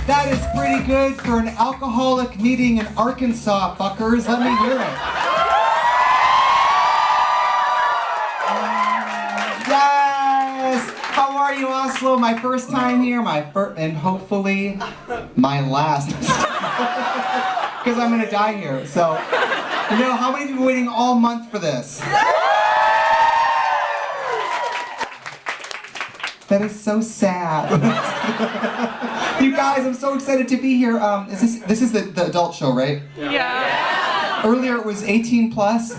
That is pretty good for an alcoholic meeting in Arkansas, fuckers. Let me hear it. Yes! How are you, Oslo? My first time here, and hopefully my last. Because I'm gonna die here. So, you know, how many of you have been waiting all month for this? That is so sad. You guys, I'm so excited to be here. This is the adult show, right? Yeah. Earlier it was 18 plus. Do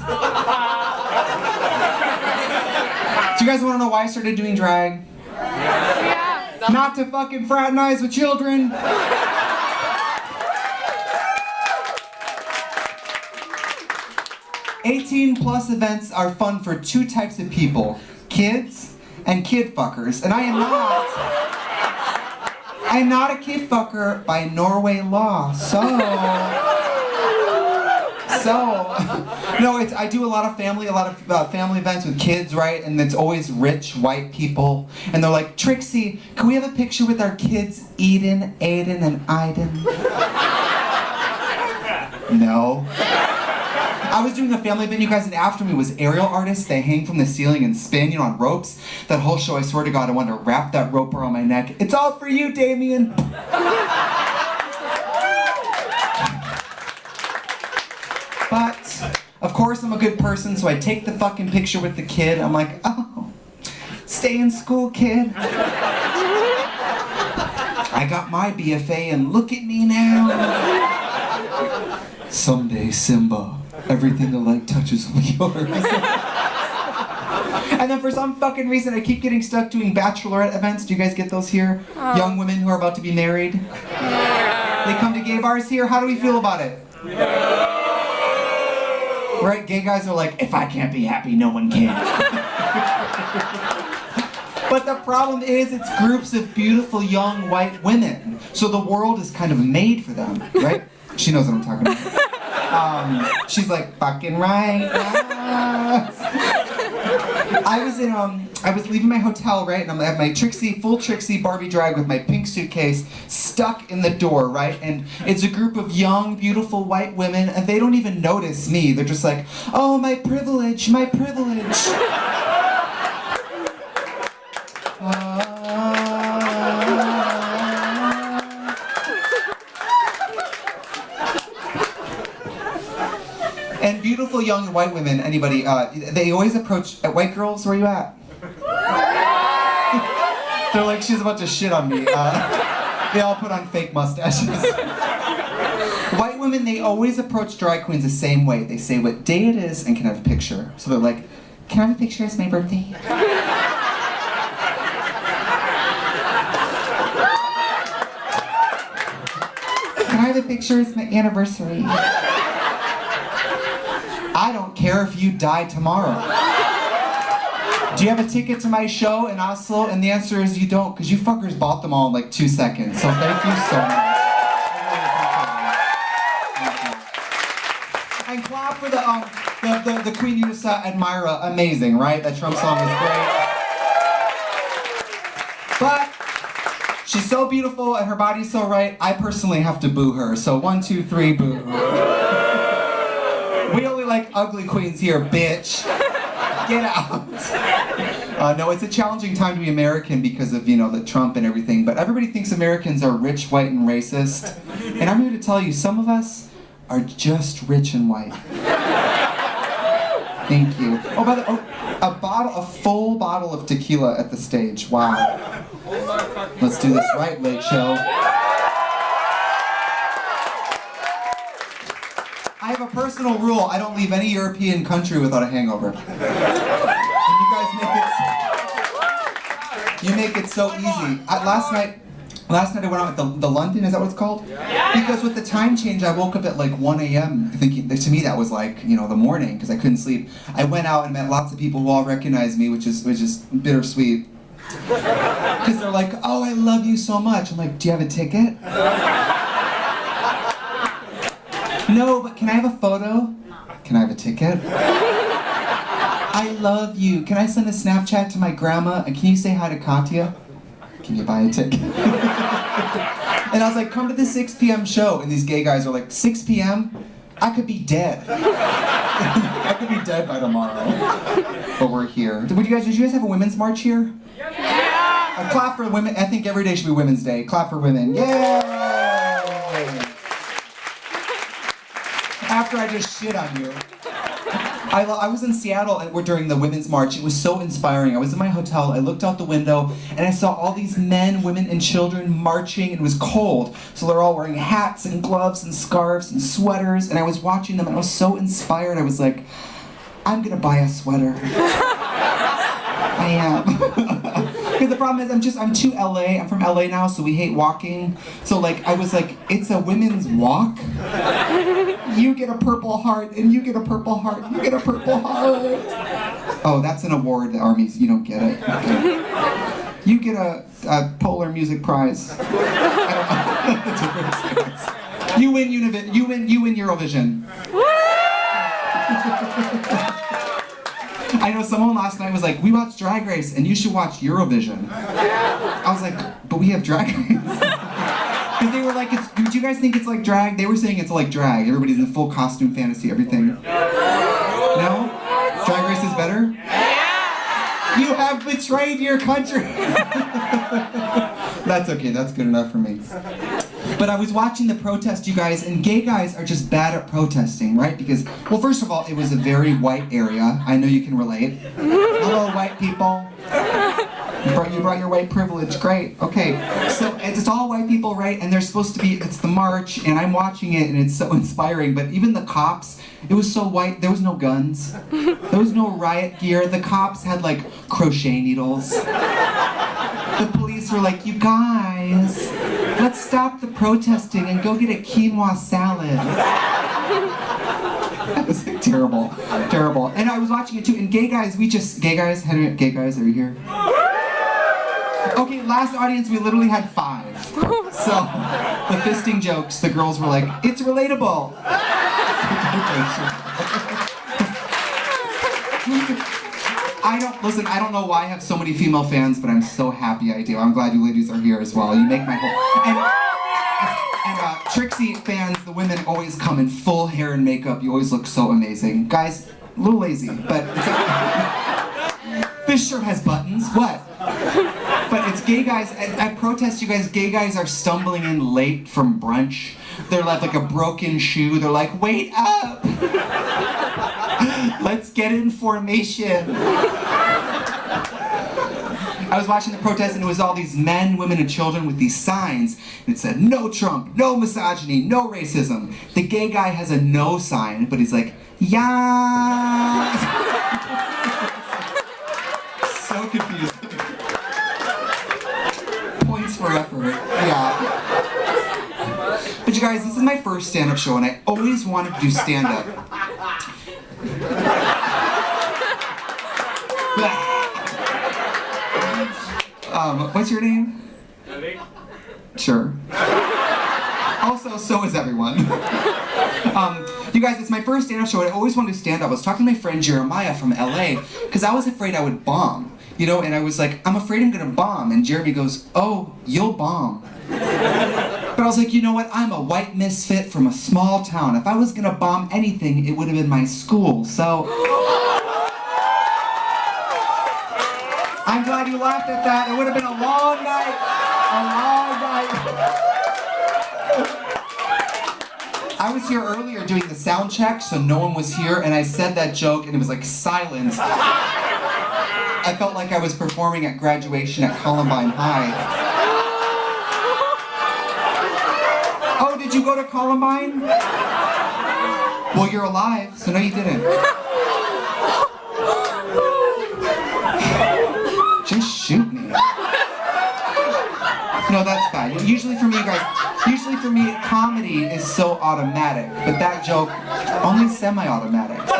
you guys want to know why I started doing drag? Yeah. Not to fucking fraternize with children. +18 events are fun for two types of people: kids and kid fuckers. And I am not a kid fucker by Norway law. No, I do a lot of family events with kids, right? And it's always rich white people, and they're like, Trixie, can we have a picture with our kids, Eden, Aiden, and Iden? No. I was doing a family event, you guys, and after me was aerial artists. They hang from the ceiling and spin, on ropes. That whole show, I swear to God, I wanted to wrap that rope around my neck. It's all for you, Damien. But, of course, I'm a good person, so I take the fucking picture with the kid. I'm like, oh, stay in school, kid. I got my BFA, and look at me now. Someday, Simba, everything the light touches will be yours. And then for some fucking reason, I keep getting stuck doing bachelorette events. Do you guys get those here? Young women who are about to be married. Yeah. They come to gay bars here. How do we feel about it? Yeah. Right? Gay guys are like, if I can't be happy, no one can. But the problem is, it's groups of beautiful young white women. So the world is kind of made for them, right? She knows what I'm talking about. She's like, fucking right. Yes. I was leaving my hotel, right? And I'm at my full Trixie Barbie drag with my pink suitcase stuck in the door, right? And it's a group of young, beautiful white women, and they don't even notice me. They're just like, oh, my privilege, my privilege. And beautiful young white women, anybody, they always approach, white girls, where are you at? They're like, she's about to shit on me. They all put on fake mustaches. White women, they always approach drag queens the same way. They say what day it is and can I have a picture. So they're like, can I have a picture? It's my birthday. Can I have a picture? It's my anniversary. I don't care if you die tomorrow. Do you have a ticket to my show in Oslo? And the answer is you don't, because you fuckers bought them all in like 2 seconds. So thank you so much. And clap for the Queen Yusa Admira. Amazing, right? That Trump song was great. But she's so beautiful and her body's so right, I personally have to boo her. So 1, 2, 3, boo. We only like ugly queens here, bitch. Get out. No, it's a challenging time to be American because of, the Trump and everything, but everybody thinks Americans are rich, white, and racist. And I'm here to tell you, some of us are just rich and white. Thank you. Oh, a full bottle of tequila at the stage. Wow. Let's do this right, Late Show. I have a personal rule. I don't leave any European country without a hangover. And you make it so easy. Last night I went out at the London, is that what it's called? Yeah. Because with the time change, I woke up at like 1 a.m. thinking, to me that was like, the morning, because I couldn't sleep. I went out and met lots of people who all recognized me, which is bittersweet. Because they're like, oh, I love you so much. I'm like, do you have a ticket? No, but can I have a photo? Can I have a ticket? I love you. Can I send a Snapchat to my grandma? And can you say hi to Katya? can you buy a ticket? And I was like, come to the 6 p.m. show. And these gay guys are like, 6 p.m.? I could be dead. I could be dead by tomorrow. But we're here. Did you guys have a women's march here? Yeah. A clap for women. I think every day should be Women's Day. Clap for women. Yay! After I just shit on you. I was in Seattle during the Women's March. It was so inspiring. I was in my hotel, I looked out the window, and I saw all these men, women, and children marching, and it was cold. So they're all wearing hats and gloves and scarves and sweaters, and I was watching them, and I was so inspired. I was like, I'm gonna buy a sweater. I am. Because the problem is I'm too LA. I'm from LA now, so we hate walking. So like, I was like, it's a women's walk? You get a purple heart, and you get a purple heart, you get a purple heart. Oh, that's an award, the Army's, you don't get it. Okay. You get a Polar Music Prize. I don't know. You win Eurovision. I know someone last night was like, we watched Drag Race, and you should watch Eurovision. I was like, but we have Drag Race. Because they were like, do you guys think it's like drag? They were saying it's like drag. Everybody's in full costume, fantasy, everything. No? Drag Race is better? You have betrayed your country. That's okay, that's good enough for me. But I was watching the protest, you guys, and gay guys are just bad at protesting, right? Because, well, first of all, it was a very white area. I know you can relate. Hello, white people. You brought your white privilege, great, okay. So it's all white people, right? And they're supposed to be, it's the march, and I'm watching it, and it's so inspiring, but even the cops, it was so white, there was no guns. There was no riot gear. The cops had like crochet needles. The police were like, you guys, let's stop the protesting and go get a quinoa salad. That was like, terrible, terrible. And I was watching it too, and gay guys, are you here? Okay, last audience, we literally had 5. So, the fisting jokes, the girls were like, it's relatable. I don't know why I have so many female fans, but I'm so happy I do. I'm glad you ladies are here as well. You make my whole... And Trixie fans, the women always come in full hair and makeup. You always look so amazing. Guys, a little lazy, but it's okay. This shirt has buttons, what? But it's gay guys, at protest, you guys, gay guys are stumbling in late from brunch. They're like a broken shoe. They're like, wait up! Let's get in formation. I was watching the protest, and it was all these men, women, and children with these signs. And it said, no Trump, no misogyny, no racism. The gay guy has a no sign, but he's like, yeah. So confused. Points for effort, yeah. But you guys, this is my first stand-up show, and I always wanted to do stand-up. What's your name? Sure. Also, so is everyone. You guys, it's my first stand-up show, and I always wanted to stand up. I was talking to my friend Jeremiah from LA, because I was afraid I would bomb. You know, and I was like, I'm afraid I'm gonna bomb. And Jeremy goes, oh, you'll bomb. But I was like, you know what? I'm a white misfit from a small town. If I was gonna bomb anything, it would have been my school. So I'm glad you laughed at that. It would have been a long night. A long night. I was here earlier doing the sound check, so no one was here, and I said that joke, and it was like silence. I felt like I was performing at graduation at Columbine High. Oh, did you go to Columbine? Well, you're alive, so no, you didn't. Just shoot me. No, that's bad. Usually for me, you guys, comedy is so automatic, but that joke, only semi-automatic. So,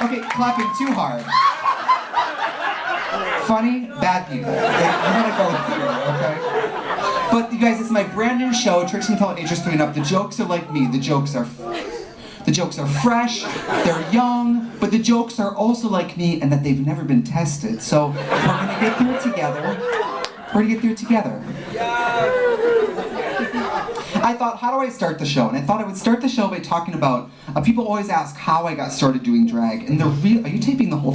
okay, clapping too hard. Funny, bad people. I'm gonna go here, okay? But you guys, it's my brand new show, Trixie Intro, ages 3 and up. The jokes are like me. The jokes are The jokes are fresh, they're young, but the jokes are also like me and that they've never been tested. So we're gonna get through it together. We're gonna get through it together. I thought, how do I start the show? And I thought I would start the show by talking about, people always ask how I got started doing drag. And are you taping the whole